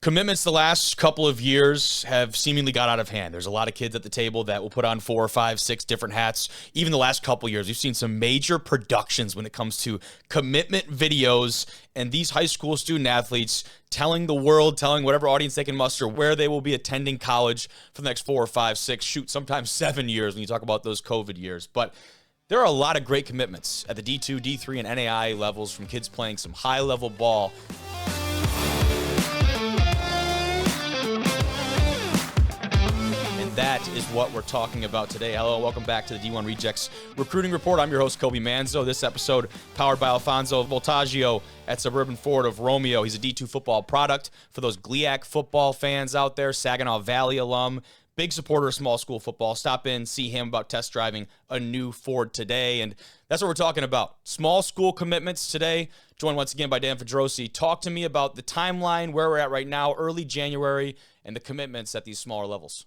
Commitments the last couple of years have seemingly got out of hand. There's a lot of kids at the table that will put on 4 or 5, 6 different hats. Even the last couple of years, we've seen some major productions when it comes to commitment videos and these high school student athletes telling the world, telling whatever audience they can muster, where they will be attending college for the next 4 or 5, 6, shoot, sometimes 7 years when you talk about those COVID years. But there are a lot of great commitments at the D2, D3, and NAIA levels from kids playing some high-level ball. That is what we're talking about today. Hello, and welcome back to the D1 Rejects Recruiting Report. I'm your host, Kobe Manzo. This episode powered by Alfonso Voltaggio at Suburban Ford of Romeo. He's a D2 football product for those Glaek football fans out there, Saginaw Valley alum, big supporter of small school football. Stop in, see him about test driving a new Ford today. And that's what we're talking about. Small school commitments today. Joined once again by Dan Fedrosi. Talk to me about the timeline, where we're at right now, early January, and the commitments at these smaller levels.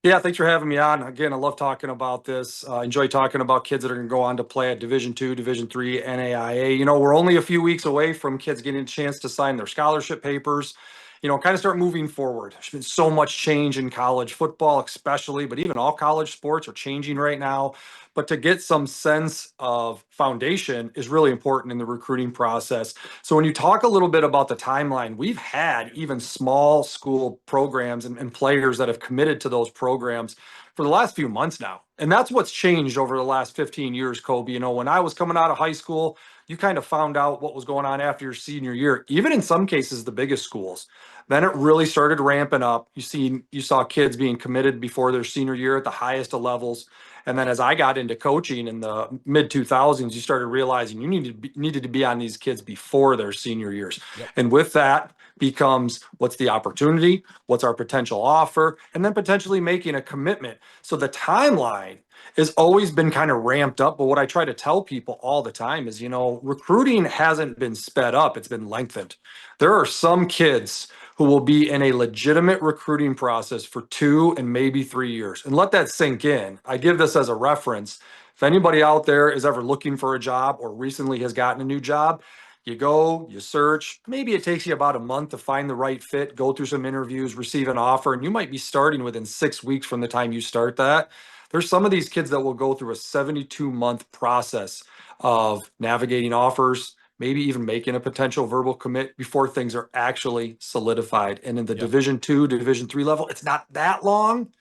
Yeah, thanks for having me on. Again, I love talking about this. Enjoy talking about kids that are going to go on to play at Division II, Division III, NAIA. You know, we're only a few weeks away from kids getting a chance to sign their scholarship papers, kind of start moving forward. There's been so much change in college football, especially, but even all college sports are changing right now. But to get some sense of foundation is really important in the recruiting process. So when you talk a little bit about the timeline, we've had even small school programs and players that have committed to those programs for the last few months now. And that's what's changed over the last 15 years, Kobe. When I was coming out of high school, you kind of found out what was going on after your senior year, even in some cases, the biggest schools. Then it really started ramping up. You saw kids being committed before their senior year at the highest of levels. And then as I got into coaching in the mid 2000s, you started realizing you needed to be on these kids before their senior years. Yep. And with that becomes, what's the opportunity? What's our potential offer? And then potentially making a commitment. So the timeline has always been kind of ramped up. But what I try to tell people all the time is, recruiting hasn't been sped up. It's been lengthened. There are some kids who will be in a legitimate recruiting process for 2 and maybe 3 years. And let that sink in. I give this as a reference. If anybody out there is ever looking for a job or recently has gotten a new job, you go, you search. Maybe it takes you about a month to find the right fit, go through some interviews, receive an offer, and you might be starting within 6 weeks from the time you start that. There's some of these kids that will go through a 72-month process of navigating offers, maybe even making a potential verbal commit before things are actually solidified. And in the Division II, Division III level, it's not that long,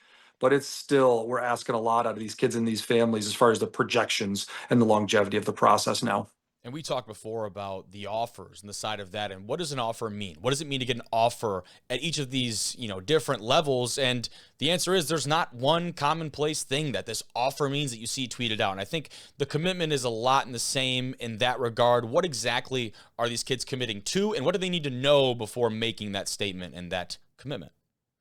but it's still, we're asking a lot out of these kids and these families as far as the projections and the longevity of the process now. And we talked before about the offers and the side of that. And what does an offer mean? What does it mean to get an offer at each of these, different levels? And the answer is there's not one commonplace thing that this offer means that you see tweeted out. And I think the commitment is a lot in the same in that regard. What exactly are these kids committing to? And what do they need to know before making that statement and that commitment?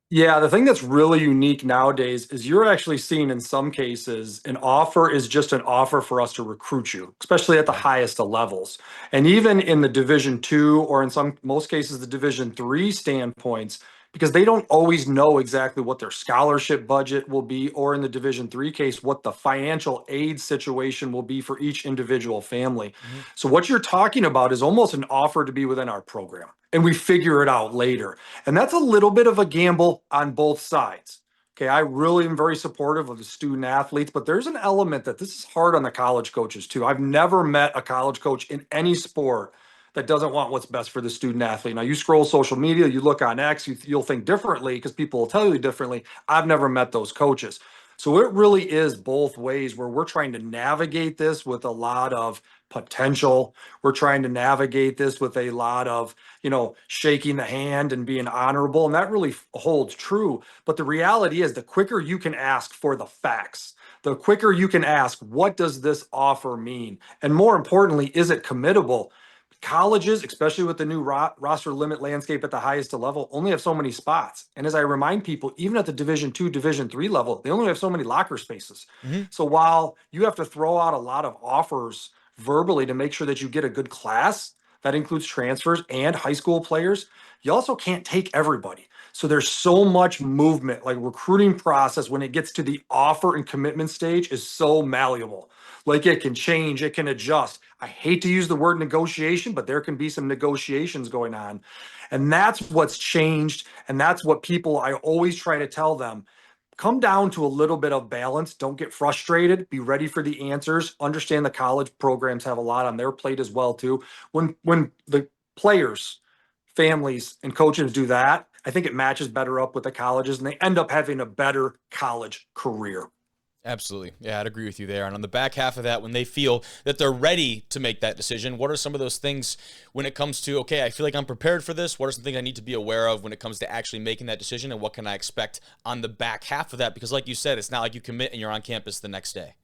Yeah, the thing that's really unique nowadays is you're actually seeing in some cases an offer is just an offer for us to recruit you, especially at the highest of levels. And even in the Division II or in most cases the Division III standpoints, because they don't always know exactly what their scholarship budget will be, or in the Division III case, what the financial aid situation will be for each individual family. Mm-hmm. So what you're talking about is almost an offer to be within our program, and we figure it out later. And that's a little bit of a gamble on both sides. Okay, I really am very supportive of the student athletes, but there's an element that this is hard on the college coaches too. I've never met a college coach in any sport that doesn't want what's best for the student athlete. Now, you scroll social media, you look on X, you'll think differently because people will tell you differently. I've never met those coaches. So it really is both ways where we're trying to navigate this with a lot of potential. We're trying to navigate this with a lot of, shaking the hand and being honorable. And that really holds true. But the reality is the quicker you can ask for the facts, the quicker you can ask, what does this offer mean? And more importantly, is it committable? Colleges, especially with the new roster limit landscape at the highest level, only have so many spots. And as I remind people, even at the Division II, Division III level, they only have so many locker spaces. Mm-hmm. So while you have to throw out a lot of offers verbally to make sure that you get a good class, That includes transfers and high school players. You also can't take everybody. So there's so much movement, like recruiting process when it gets to the offer and commitment stage is so malleable. Like it can change, it can adjust. I hate to use the word negotiation, but there can be some negotiations going on. And that's what's changed. And that's what people, I always try to tell them, come down to a little bit of balance. Don't get frustrated. Be ready for the answers. Understand the college programs have a lot on their plate as well too. When the players, families, and coaches do that, I think it matches better up with the colleges, and they end up having a better college career. Absolutely. Yeah, I'd agree with you there. And on the back half of that, when they feel that they're ready to make that decision, what are some of those things when it comes to, okay, I feel like I'm prepared for this? What are some things I need to be aware of when it comes to actually making that decision? And what can I expect on the back half of that? Because like you said, it's not like you commit and you're on campus the next day.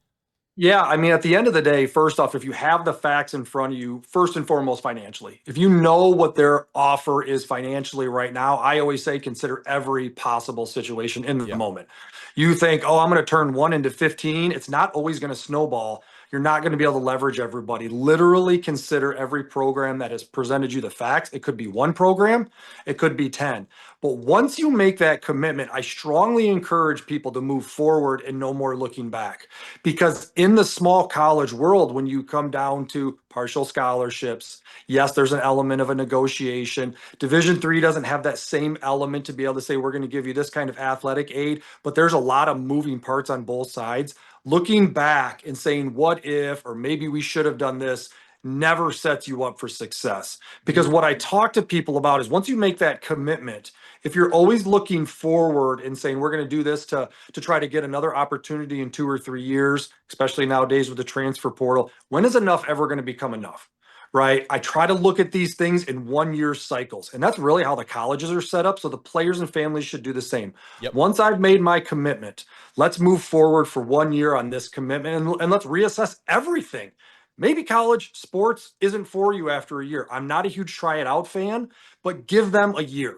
Yeah, I mean, at the end of the day, first off, if you have the facts in front of you, first and foremost, financially, if you know what their offer is financially right now, I always say consider every possible situation in the Yeah. moment. You think, oh, I'm going to turn 1 into 15. It's not always going to snowball. You're not going to be able to leverage everybody. Literally consider every program that has presented you the facts. It could be one program, it could be 10. But once you make that commitment, I strongly encourage people to move forward and no more looking back. Because in the small college world, when you come down to partial scholarships, yes, there's an element of a negotiation. Division III doesn't have that same element to be able to say, we're going to give you this kind of athletic aid, but there's a lot of moving parts on both sides. Looking back and saying, what if, or maybe we should have done this, never sets you up for success. Because what I talk to people about is once you make that commitment, if you're always looking forward and saying, we're going to do this to try to get another opportunity in 2 or 3 years, especially nowadays with the transfer portal, when is enough ever going to become enough? Right? I try to look at these things in 1 year cycles. And that's really how the colleges are set up. So the players and families should do the same. Yep. Once I've made my commitment, let's move forward for 1 year on this commitment and let's reassess everything. Maybe college sports isn't for you after a year. I'm not a huge try it out fan, but give them a year.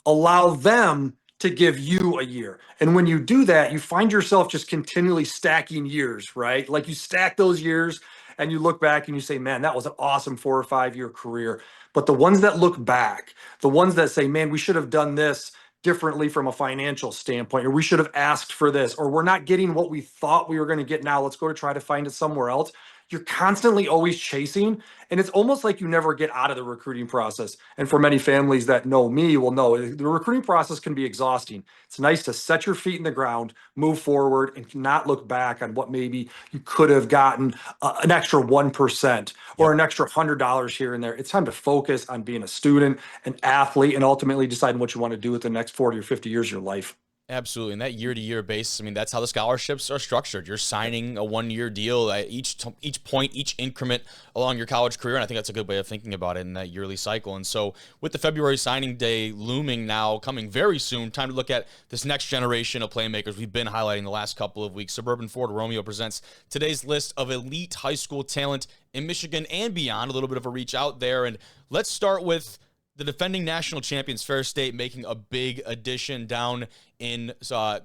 Allow them to give you a year. And when you do that, you find yourself just continually stacking years, right? Like you stack those years and you look back and you say, man, that was an awesome 4 or 5 year career. But the ones that look back, the ones that say, man, we should have done this differently from a financial standpoint, or we should have asked for this, or we're not getting what we thought we were going to get now. Let's go to try to find it somewhere else. You're constantly always chasing, and it's almost like you never get out of the recruiting process. And for many families that know me will know the recruiting process can be exhausting. It's nice to set your feet in the ground, move forward, and not look back on what maybe you could have gotten an extra 1% or an extra $100 here and there. It's time to focus on being a student, an athlete, and ultimately deciding what you want to do with the next 40 or 50 years of your life. Absolutely. And that year-to-year basis, I mean, that's how the scholarships are structured. You're signing a 1-year deal at each point, each increment along your college career. And I think that's a good way of thinking about it in that yearly cycle. And so with the February signing day looming now, coming very soon, time to look at this next generation of playmakers we've been highlighting the last couple of weeks. Suburban Ford Romeo presents today's list of elite high school talent in Michigan and beyond. A little bit of a reach out there. And let's start with the defending national champions, Ferris State, making a big addition down in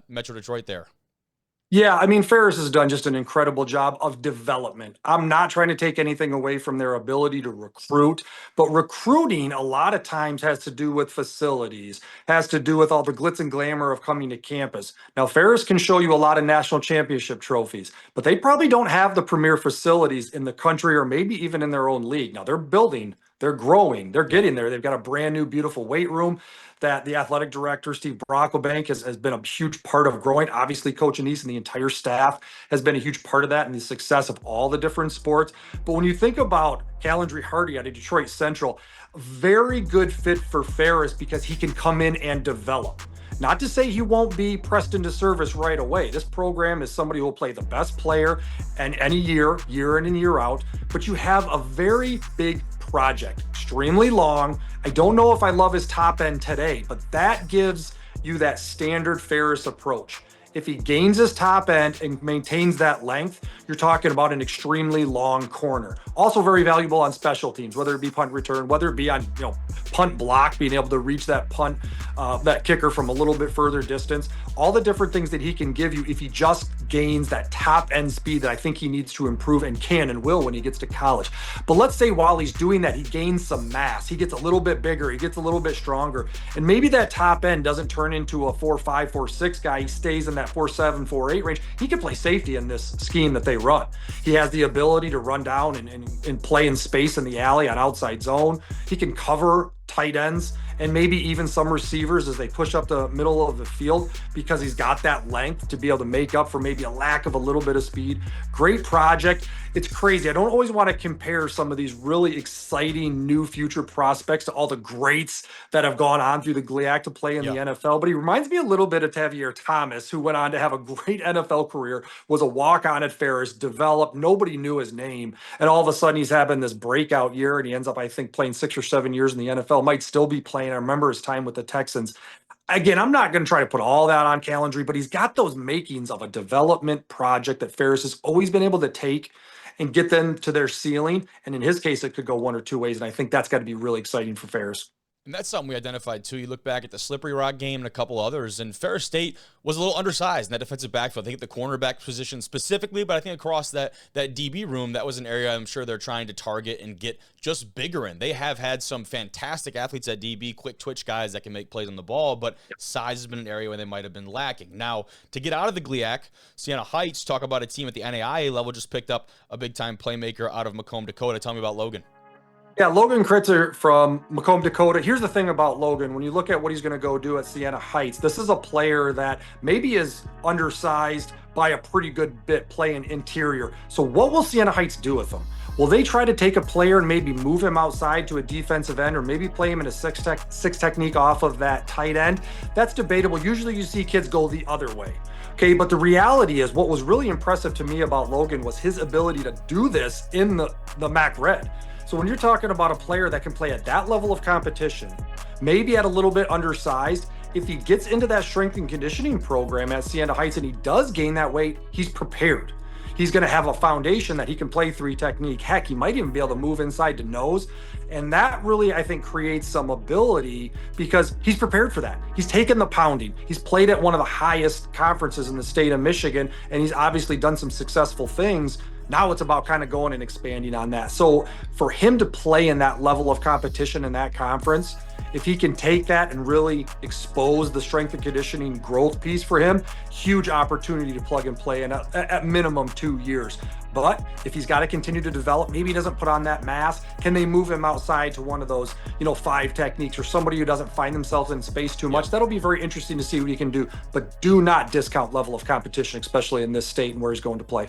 Metro Detroit there. Yeah, I mean, Ferris has done just an incredible job of development. I'm not trying to take anything away from their ability to recruit, but recruiting a lot of times has to do with facilities, has to do with all the glitz and glamour of coming to campus. Now, Ferris can show you a lot of national championship trophies, but they probably don't have the premier facilities in the country or maybe even in their own league. Now, they're building, they're growing, they're getting there. They've got a brand new, beautiful weight room that the athletic director, Steve Brocklebank, has been a huge part of growing. Obviously, Coach Anise and the entire staff has been a huge part of that and the success of all the different sports. But when you think about Kendry Hardy out of Detroit Central, very good fit for Ferris because he can come in and develop. Not to say he won't be pressed into service right away. This program is somebody who will play the best player and any year in and year out, but you have a very big project, extremely long. I don't know if I love his top end today, but that gives you that standard Ferris approach. If he gains his top end and maintains that length, you're talking about an extremely long corner. Also very valuable on special teams, whether it be punt return, whether it be on punt block, being able to reach that punt, that kicker from a little bit further distance. All the different things that he can give you if he just gains that top end speed that I think he needs to improve and can and will when he gets to college. But let's say while he's doing that, he gains some mass. He gets a little bit bigger. He gets a little bit stronger. And maybe that top end doesn't turn into a 4.5, 4.6 guy. He stays in that 4.7, 4.8 range. He can play safety in this scheme that they run. He has the ability to run down and play in space in the alley on outside zone. He can cover tight ends and maybe even some receivers as they push up the middle of the field because he's got that length to be able to make up for maybe a lack of a little bit of speed. Great project. It's crazy. I don't always want to compare some of these really exciting new future prospects to all the greats that have gone on through the Glaek to play in the NFL, but he reminds me a little bit of Tavier Thomas, who went on to have a great NFL career, was a walk-on at Ferris, developed, nobody knew his name, and all of a sudden he's having this breakout year, and he ends up, I think, playing 6 or 7 years in the NFL, might still be playing. I remember his time with the Texans. Again, I'm not going to try to put all that on Kendry, but he's got those makings of a development project that Ferris has always been able to take and get them to their ceiling. And in his case, it could go one or two ways. And I think that's got to be really exciting for Ferris. And that's something we identified, too. You look back at the Slippery Rock game and a couple others, and Ferris State was a little undersized in that defensive backfield. I think at the cornerback position specifically, but I think across that DB room, that was an area I'm sure they're trying to target and get just bigger in. They have had some fantastic athletes at DB, quick twitch guys that can make plays on the ball, but size has been an area where they might have been lacking. Now, to get out of the Glaek, Siena Heights, talk about a team at the NAIA level, just picked up a big-time playmaker out of Macomb, Dakota. Tell me about Logan. Yeah, Logan Criteser from Macomb, Dakota. Here's the thing about Logan. When you look at what he's going to go do at Siena Heights, this is a player that maybe is undersized by a pretty good bit playing interior. So what will Siena Heights do with him? Will they try to take a player and maybe move him outside to a defensive end or maybe play him in a six technique off of that tight end? That's debatable. Usually you see kids go the other way. Okay, but the reality is what was really impressive to me about Logan was his ability to do this in the MAC Red. So when you're talking about a player that can play at that level of competition, maybe at a little bit undersized, if he gets into that strength and conditioning program at Siena Heights and he does gain that weight, he's prepared. He's going to have a foundation that he can play 3 technique. Heck, he might even be able to move inside to nose. And that really, I think, creates some ability because he's prepared for that. He's taken the pounding. He's played at one of the highest conferences in the state of Michigan, and he's obviously done some successful things. Now it's about kind of going and expanding on that. So for him to play in that level of competition in that conference, if he can take that and really expose the strength and conditioning growth piece for him, huge opportunity to plug and play in at minimum 2 years. But if he's got to continue to develop, maybe he doesn't put on that mass. Can they move him outside to one of those, 5 techniques or somebody who doesn't find themselves in space too much? That'll be very interesting to see what he can do. But do not discount level of competition, especially in this state and where he's going to play.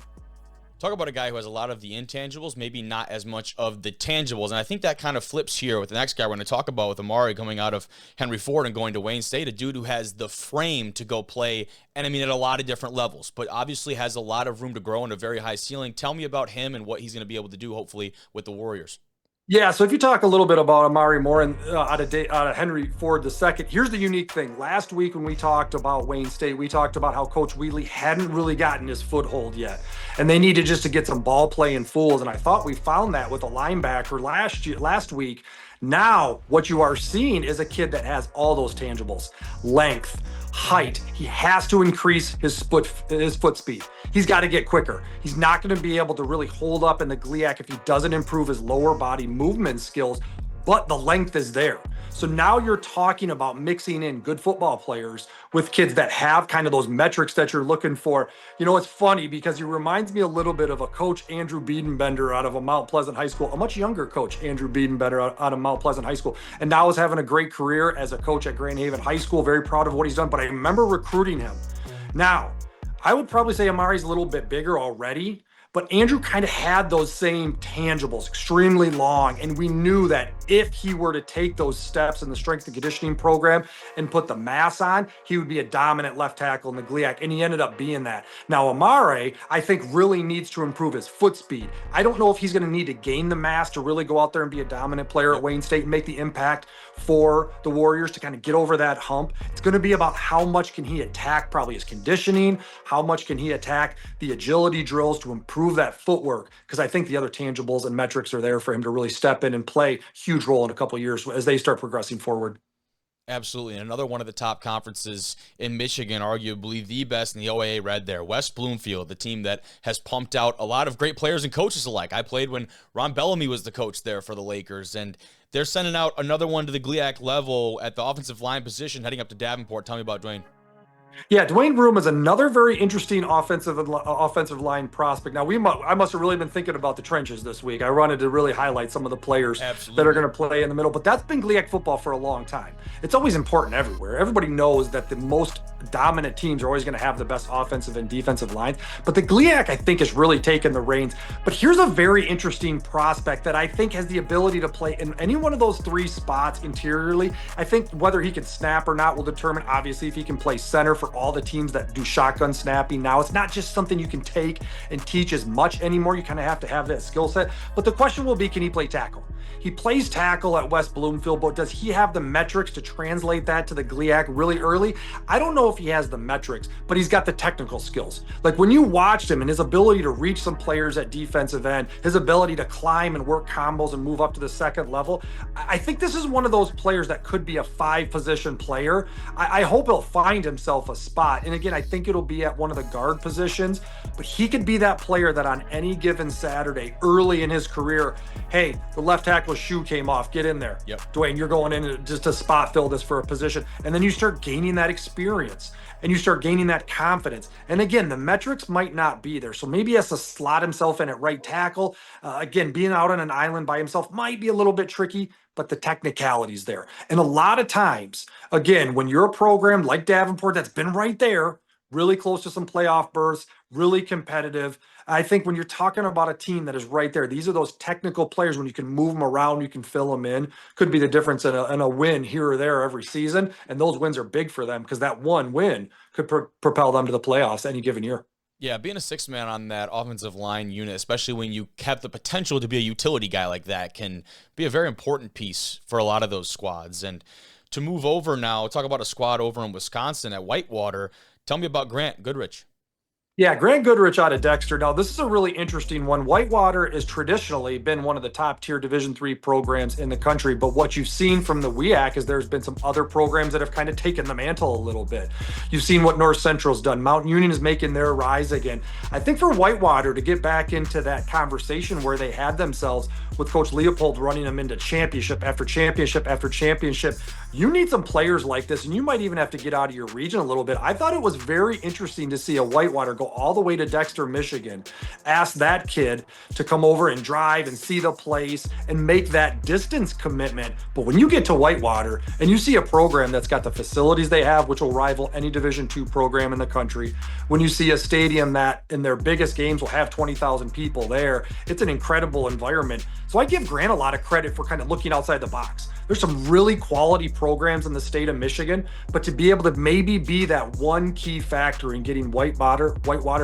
Talk about a guy who has a lot of the intangibles, maybe not as much of the tangibles. And I think that kind of flips here with the next guy we're going to talk about with Amari coming out of Henry Ford and going to Wayne State, a dude who has the frame to go play, and I mean at a lot of different levels, but obviously has a lot of room to grow and a very high ceiling. Tell me about him and what he's going to be able to do, hopefully, with the Warriors. Yeah, so if you talk a little bit about Amari Moren out of Henry Ford II, here's the unique thing. Last week when we talked about Wayne State, we talked about how Coach Wheatley hadn't really gotten his foothold yet, and they needed just to get some ball play and fools, and I thought we found that with a linebacker last week. Now, what you are seeing is a kid that has all those tangibles: length, height. He has to increase his foot speed. He's got to get quicker. He's not going to be able to really hold up in the Glaek if he doesn't improve his lower body movement skills, but the length is there. So now you're talking about mixing in good football players with kids that have kind of those metrics that you're looking for. It's funny because he reminds me a little bit of a coach, Andrew Biedenbender, out of a Mount Pleasant High School, a much younger coach, Andrew Biedenbender, out of Mount Pleasant High School, and now is having a great career as a coach at Grand Haven High School. Very proud of what he's done, but I remember recruiting him. Now, I would probably say Amari's a little bit bigger already, but Andrew kind of had those same tangibles, extremely long. And we knew that if he were to take those steps in the strength and conditioning program and put the mass on, he would be a dominant left tackle in the Glaek. And he ended up being that. Now, Amari, I think, really needs to improve his foot speed. I don't know if he's going to need to gain the mass to really go out there and be a dominant player at Wayne State and make the impact for the Warriors to kind of get over that hump. It's going to be about how much can he attack probably his conditioning, how much can he attack the agility drills to improve that footwork, because I think the other tangibles and metrics are there for him to really step in and play a huge role in a couple of years as they start progressing forward. Absolutely. And another one of the top conferences in Michigan, arguably the best in the OAA Red there, West Bloomfield, the team that has pumped out a lot of great players and coaches alike. I played when Ron Bellamy was the coach there for the Lakers, and they're sending out another one to the Glaek level at the offensive line position, heading up to Davenport. Tell me about Dwayne. Yeah, Dwayne Broom is another very interesting offensive line prospect. Now, I must have really been thinking about the trenches this week. I wanted to really highlight some of the players that are going to play in the middle, but that's been Glaek football for a long time. It's always important everywhere. Everybody knows that the most dominant teams are always going to have the best offensive and defensive lines, but the Glaek, I think, has really taken the reins. But here's a very interesting prospect that I think has the ability to play in any one of those three spots interiorly. I think whether he can snap or not will determine, obviously, if he can play center for all the teams that do shotgun snapping now. It's not just something you can take and teach as much anymore. You kind of have to have that skill set. But the question will be, can he play tackle? He plays tackle at West Bloomfield, but does he have the metrics to translate that to the Glaek really early? I don't know if he has the metrics, but he's got the technical skills. Like when you watched him and his ability to reach some players at defensive end, his ability to climb and work combos and move up to the second level, I think this is one of those players that could be a 5-position player. I hope he'll find himself a spot. And again, I think it'll be at one of the guard positions, but he could be that player that on any given Saturday early in his career, hey, the left tackle shoe came off, get in there. Yep. Dwayne, you're going in just to spot fill this for a position. And then you start gaining that experience and you start gaining that confidence. And again, the metrics might not be there. So maybe he has to slot himself in at right tackle. Again, being out on an island by himself might be a little bit tricky, but the technicality's there. And a lot of times, again, when you're a program like Davenport that's been right there, really close to some playoff berths, really competitive, I think when you're talking about a team that is right there, these are those technical players when you can move them around, you can fill them in. Could be the difference in a win here or there every season. And those wins are big for them because that one win could propel them to the playoffs any given year. Yeah, being a sixth man on that offensive line unit, especially when you have the potential to be a utility guy like that, can be a very important piece for a lot of those squads. And to move over now, talk about a squad over in Wisconsin at Whitewater. Tell me about Grant Goodrich. Yeah, Grant Goodrich out of Dexter. Now, this is a really interesting one. Whitewater has traditionally been one of the top tier Division III programs in the country, but what you've seen from the WIAC is there's been some other programs that have kind of taken the mantle a little bit. You've seen what North Central's done. Mount Union is making their rise again. I think for Whitewater to get back into that conversation where they had themselves with Coach Leopold running them into championship after championship after championship, you need some players like this, and you might even have to get out of your region a little bit. I thought it was very interesting to see a Whitewater go all the way to Dexter, Michigan, ask that kid to come over and drive and see the place and make that distance commitment. But when you get to Whitewater and you see a program that's got the facilities they have, which will rival any Division II program in the country, when you see a stadium that in their biggest games will have 20,000 people there, it's an incredible environment. So I give Grant a lot of credit for kind of looking outside the box. There's some really quality programs in the state of Michigan, but to be able to maybe be that one key factor in getting Whitewater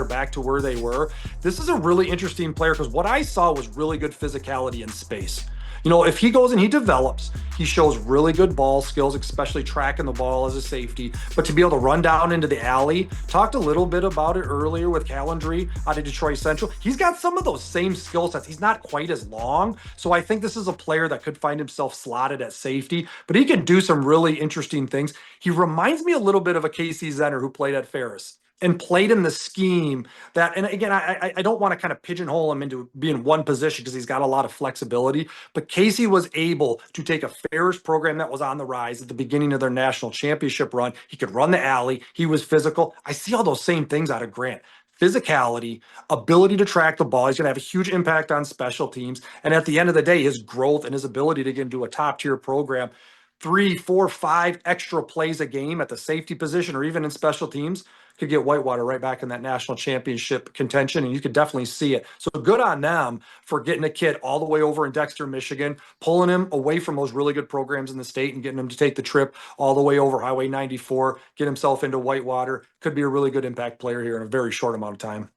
back to where they were, this is a really interesting player because what I saw was really good physicality in space. You know, if he goes and he develops, he shows really good ball skills, especially tracking the ball as a safety. But to be able to run down into the alley, talked a little bit about it earlier with Kendry out of Detroit Central. He's got some of those same skill sets. He's not quite as long. So I think this is a player that could find himself slotted at safety, but he can do some really interesting things. He reminds me a little bit of a Casey Zenner who played at Ferris and played in the scheme that, and again, I don't want to kind of pigeonhole him into being one position because he's got a lot of flexibility, but Casey was able to take a Ferris program that was on the rise at the beginning of their national championship run. He could run the alley. He was physical. I see all those same things out of Grant. Physicality, ability to track the ball. He's going to have a huge impact on special teams. And at the end of the day, his growth and his ability to get into a top tier program, 3, 4, 5 extra plays a game at the safety position or even in special teams could get Whitewater right back in that national championship contention, and you could definitely see it. So good on them for getting a kid all the way over in Dexter, Michigan, pulling him away from those really good programs in the state and getting him to take the trip all the way over Highway 94, get himself into Whitewater. Could be a really good impact player here in a very short amount of time.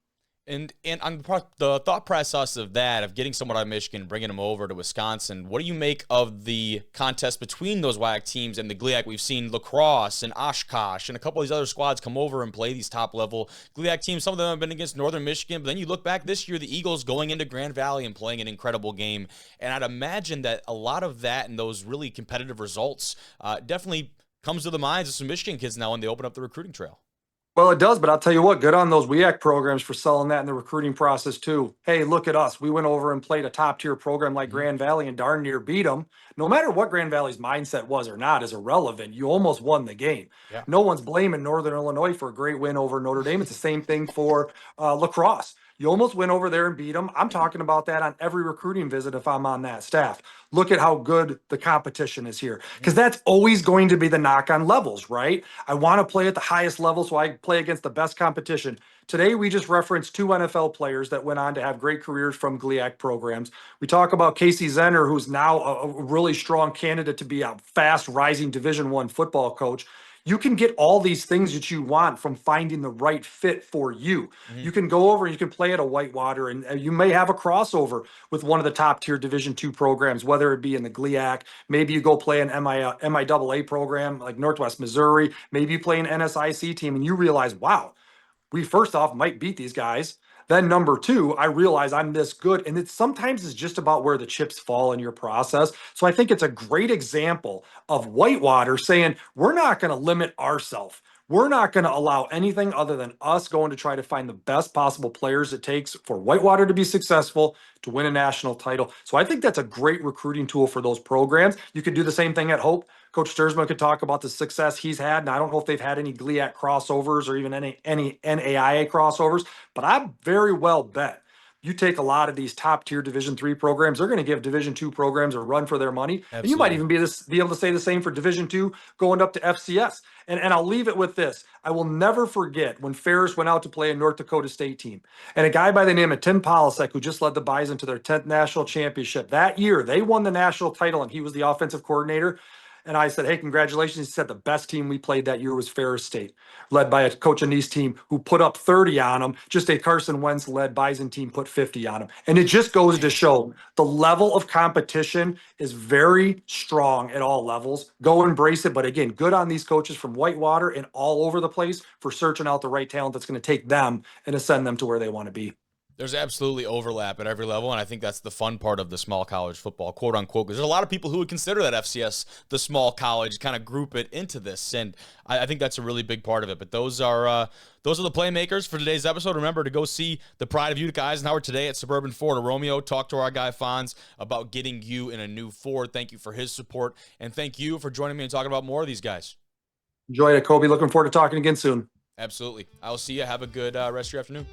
And on the thought process of that, of getting someone out of Michigan, bringing them over to Wisconsin, what do you make of the contest between those WIAC teams and the Glaek? We've seen La Crosse and Oshkosh and a couple of these other squads come over and play these top-level Glaek teams. Some of them have been against Northern Michigan, but then you look back this year, the Eagles going into Grand Valley and playing an incredible game. And I'd imagine that a lot of that and those really competitive results definitely comes to the minds of some Michigan kids now when they open up the recruiting trail. Well, it does, but I'll tell you what, good on those WEAC programs for selling that in the recruiting process too. Hey, look at us. We went over and played a top tier program like Grand Valley and darn near beat them. No matter what Grand Valley's mindset was or not is irrelevant. You almost won the game. Yeah. No one's blaming Northern Illinois for a great win over Notre Dame. It's the same thing for lacrosse. You almost went over there and beat them. I'm talking about that on every recruiting visit if I'm on that staff. Look at how good the competition is here, because that's always going to be the knock on levels, right? I want to play at the highest level so I play against the best competition. Today, we just referenced 2 NFL players that went on to have great careers from Glaek programs. We talk about Casey Zenner, who's now a really strong candidate to be a fast rising Division I football coach. You can get all these things that you want from finding the right fit for you. You can go over and you can play at a Whitewater, and you may have a crossover with one of the top tier Division II programs, whether it be in the GLIAC, maybe you go play an MIAA program like Northwest Missouri, maybe you play an NSIC team and you realize, wow, we first off might beat these guys. Then number 2, I realize I'm this good. And sometimes it's just about where the chips fall in your process. So I think it's a great example of Whitewater saying, we're not going to limit ourselves. We're not going to allow anything other than us going to try to find the best possible players it takes for Whitewater to be successful, to win a national title. So I think that's a great recruiting tool for those programs. You could do the same thing at Hope. Coach Sturzman could talk about the success he's had. And I don't know if they've had any GLIAC crossovers or even any NAIA crossovers, but I very well bet you take a lot of these top tier Division III programs, they're going to give Division II programs a run for their money. Absolutely. And you might even be able to say the same for Division II going up to FCS. And I'll leave it with this. I will never forget when Ferris went out to play a North Dakota State team. And a guy by the name of Tim Polasek, who just led the Bison to their 10th national championship. That year, they won the national title, and he was the offensive coordinator. And I said, hey, congratulations. He said the best team we played that year was Ferris State, led by a Coach Anise team who put up 30 on them. Just a Carson Wentz-led Bison team put 50 on them. And it just goes to show the level of competition is very strong at all levels. Go embrace it. But again, good on these coaches from Whitewater and all over the place for searching out the right talent that's going to take them and ascend them to where they want to be. There's absolutely overlap at every level, and I think that's the fun part of the small college football, quote unquote, because there's a lot of people who would consider that FCS the small college, kind of group it into this, and I think that's a really big part of it. But those are the playmakers for today's episode. Remember to go see the Pride of Utica Eisenhower today at Suburban Ford of Romeo. Talk to our guy Fonz about getting you in a new Ford. Thank you for his support, and thank you for joining me and talking about more of these guys. Enjoyed it, Kobe. Looking forward to talking again soon. Absolutely. I'll see you. Have a good rest of your afternoon.